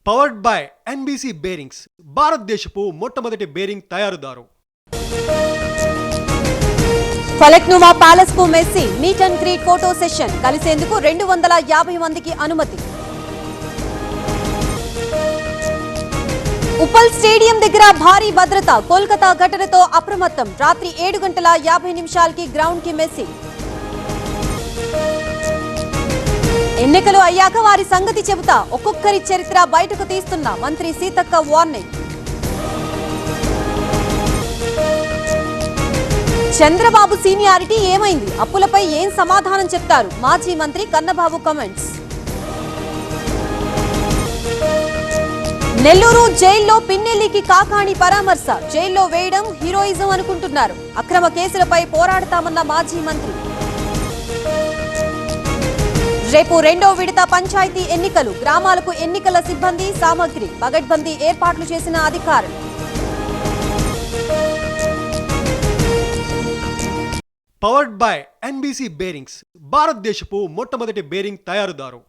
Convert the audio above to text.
Powered by NBC bearings, భారతదేశపు మొట్టమొదటి bearing తయారుదారు. ఫలక్నుమా ప్యాలెస్ కు Messi meet and greet photo session, కలిసేందుకు 250 మందికి అనుమతి. ఉప్పల్ స్టేడియం దగ్గర భారీ భద్రత, కోల్కతా ఘటనతో అప్రమత్తం. రాత్రి 7:50 గ్రౌండ్ కి మెస్సీ. ఎన్నికలు అయ్యాక వారి సంగతి చెబుతా, ఒక్కొక్కరి చరిత్ర బయటకు తీస్తున్న మంత్రి సీతక్క వార్నింగ్. చంద్రబాబు సీనియారిటీ ఏమైంది, అప్పులపై ఏం సమాధానం చెప్తారు, మాజీ మంత్రి కన్నబాబు కామెంట్స్. నెల్లూరు జైల్లో పిన్నెల్లికి కాకాణి పరామర్శ, జైల్లో వేయడం హీరోయిజం అనుకుంటున్నారు, అక్రమ కేసులపై పోరాడతామన్న మాజీ మంత్రి. రేపు 2వ విడత పంచాయతీ ఎన్నికలు, గ్రామాలకు ఎన్నికల సిబ్బంది సామగ్రి, పగడ్బందీ ఏర్పాట్లు చేసిన అధికారులు. పవర్డ్ బై ఎన్బీసీ బేరింగ్స్, భారతదేశపు మొట్టమొదటి బేరింగ్ తయారుదారు.